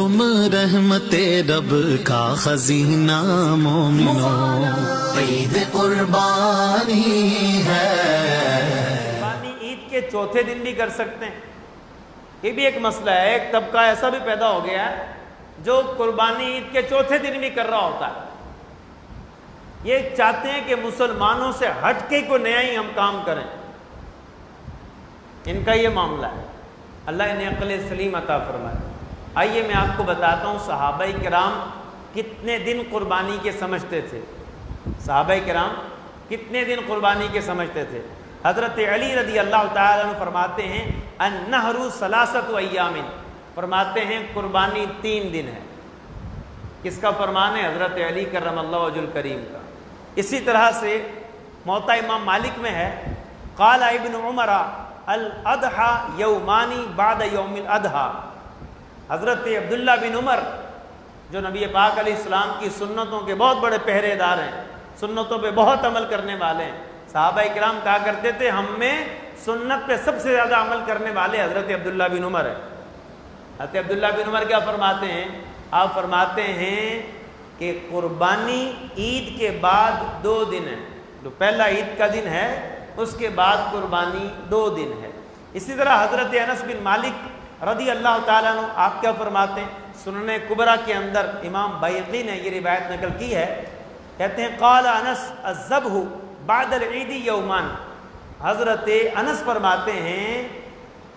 تم رحمت رب کا خزینہ مومنوں، عید قربانی ہے۔ قربانی عید کے چوتھے دن بھی کر سکتے ہیں، یہ بھی ایک مسئلہ ہے۔ ایک طبقہ ایسا بھی پیدا ہو گیا ہے جو قربانی عید کے چوتھے دن بھی کر رہا ہوتا ہے۔ یہ چاہتے ہیں کہ مسلمانوں سے ہٹ کے کوئی نیا ہی ہم کام کریں، ان کا یہ معاملہ ہے۔ اللہ انہیں عقل سلیم عطا فرمائے۔ آئیے میں آپ کو بتاتا ہوں صحابہ کرام کتنے دن قربانی کے سمجھتے تھے۔ صحابہ کرام کتنے دن قربانی کے سمجھتے تھے۔ حضرت علی رضی اللہ تعالیٰ عنہ فرماتے ہیں النہر ثلاثۃ ایام، فرماتے ہیں قربانی 3 دن ہے۔ کس کا فرمان ہے؟ حضرت علی کرم اللہ وجہ الکریم کا۔ اسی طرح سے موطا امام مالک میں ہے قال ابن عمر الاضحی یومانی بعد یوم الاضحی، حضرت عبداللہ بن عمر جو نبی پاک علیہ السلام کی سنتوں کے بہت بڑے پہرے دار ہیں، سنتوں پہ بہت عمل کرنے والے ہیں، صحابہ کرام کہا کرتے تھے ہم میں سنت پہ سب سے زیادہ عمل کرنے والے حضرت عبداللہ بن عمر ہیں۔ حضرت عبداللہ بن عمر کیا فرماتے ہیں؟ آپ فرماتے ہیں کہ قربانی عید کے بعد 2 دن ہے، جو پہلا عید کا دن ہے اس کے بعد قربانی 2 دن ہے۔ اسی طرح حضرت انس بن مالک رضی اللہ تعالیٰ عنہ آپ کیا فرماتے ہیں؟ سنن کبریٰ کے اندر امام بیہقی نے یہ روایت نقل کی ہے، کہتے ہیں قال انس الذبح بعد العید یومان، حضرت انس فرماتے ہیں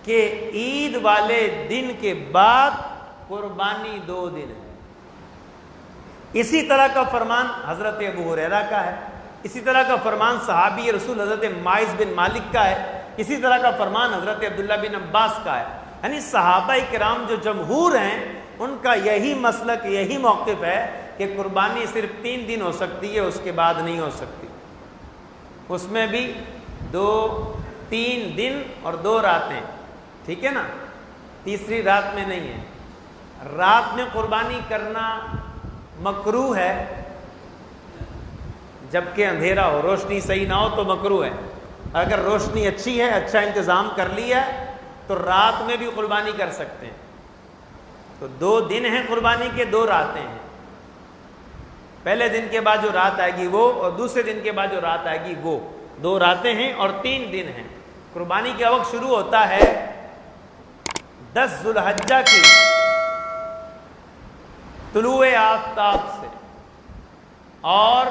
کہ عید والے دن کے بعد قربانی 2 دن ہے۔ اسی طرح کا فرمان حضرت ابو ہریرہ کا ہے، اسی طرح کا فرمان صحابی رسول حضرت معاذ بن مالک کا ہے، اسی طرح کا فرمان حضرت عبداللہ بن عباس کا ہے۔ یعنی صحابہ کرام جو جمہور ہیں ان کا یہی مسلک، یہی موقف ہے کہ قربانی صرف 3 دن ہو سکتی ہے، اس کے بعد نہیں ہو سکتی۔ اس میں بھی 3 دن اور 2 راتیں، ٹھیک ہے نا، تیسری رات میں نہیں ہے۔ رات میں قربانی کرنا مکروہ ہے جبکہ اندھیرا ہو، روشنی صحیح نہ ہو تو مکروہ ہے۔ اگر روشنی اچھی ہے، اچھا انتظام کر لیا تو رات میں بھی قربانی کر سکتے ہیں۔ تو 2 دن ہیں قربانی کے، 2 راتیں ہیں۔ پہلے دن کے بعد جو رات آئے گی وہ، اور دوسرے دن کے بعد جو رات آئے گی وہ، 2 راتیں ہیں اور 3 دن ہیں۔ قربانی کا وقت شروع ہوتا ہے 10 ذو الحجہ کی طلوع آفتاب سے اور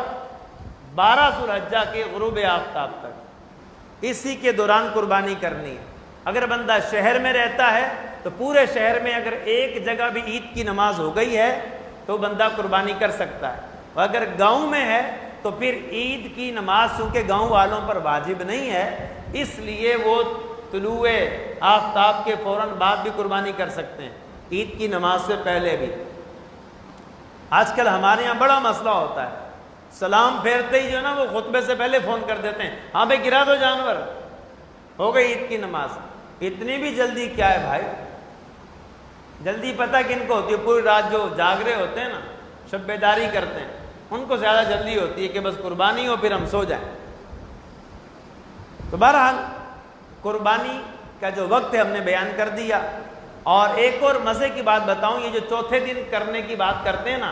12 ذو الحجہ کے غروب آفتاب تک، اسی کے دوران قربانی کرنی ہے۔ اگر بندہ شہر میں رہتا ہے تو پورے شہر میں اگر ایک جگہ بھی عید کی نماز ہو گئی ہے تو بندہ قربانی کر سکتا ہے، اور اگر گاؤں میں ہے تو پھر عید کی نماز چونکہ گاؤں والوں پر واجب نہیں ہے، اس لیے وہ طلوع آفتاب کے فوراً بعد بھی قربانی کر سکتے ہیں، عید کی نماز سے پہلے بھی۔ آج کل ہمارے یہاں بڑا مسئلہ ہوتا ہے، سلام پھیرتے ہی جو ہے نا وہ خطبے سے پہلے فون کر دیتے ہیں، ہاں بھائی گرا دو جانور، ہو گئی عید کی نماز۔ اتنی بھی جلدی کیا ہے بھائی؟ جلدی پتہ کن کو ہوتی ہے؟ پوری رات جو جاگ رہے ہوتے ہیں نا، شب بیداری کرتے ہیں، ان کو زیادہ جلدی ہوتی ہے کہ بس قربانی ہو پھر ہم سو جائیں۔ تو بہرحال قربانی کا جو وقت ہے ہم نے بیان کر دیا۔ اور ایک اور مزے کی بات بتاؤں، یہ جو چوتھے دن کرنے کی بات کرتے ہیں نا،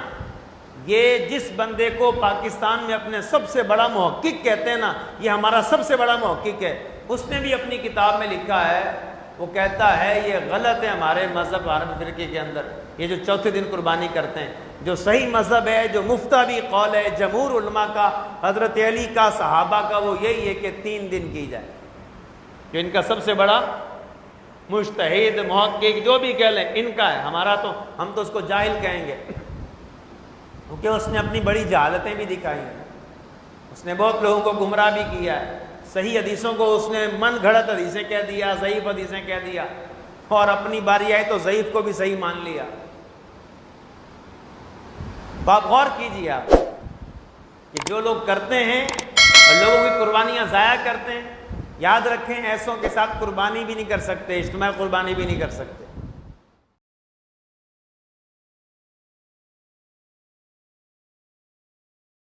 یہ جس بندے کو پاکستان میں اپنے سب سے بڑا محقق کہتے ہیں نا، یہ ہمارا سب سے بڑا محقق ہے، اس نے بھی اپنی کتاب میں لکھا ہے، وہ کہتا ہے یہ غلط ہے ہمارے مذہب عرب فرقے کے اندر، یہ جو چوتھے دن قربانی کرتے ہیں۔ جو صحیح مذہب ہے، جو مفتابی قول ہے جمہور علماء کا، حضرت علی کا، صحابہ کا، وہ یہی ہے کہ 3 دن کی جائے۔ جو ان کا سب سے بڑا مجتہد محقق جو بھی کہہ لیں ان کا ہے، ہمارا تو ہم تو اس کو جاہل کہیں گے، کیونکہ اس نے اپنی بڑی جہالتیں بھی دکھائی ہیں، اس نے بہت لوگوں کو گمراہ بھی کیا ہے، صحیح حدیثوں کو اس نے من گھڑت حدیثیں کہہ دیا، ضعیف حدیثیں کہہ دیا، اور اپنی باری آئی تو ضعیف کو بھی صحیح مان لیا۔ تو آپ غور کیجیے آپ کہ جو لوگ کرتے ہیں اور لوگوں کی قربانیاں ضائع کرتے ہیں، یاد رکھیں ایسوں کے ساتھ قربانی بھی نہیں کر سکتے، اجتماعی قربانی بھی نہیں کر سکتے۔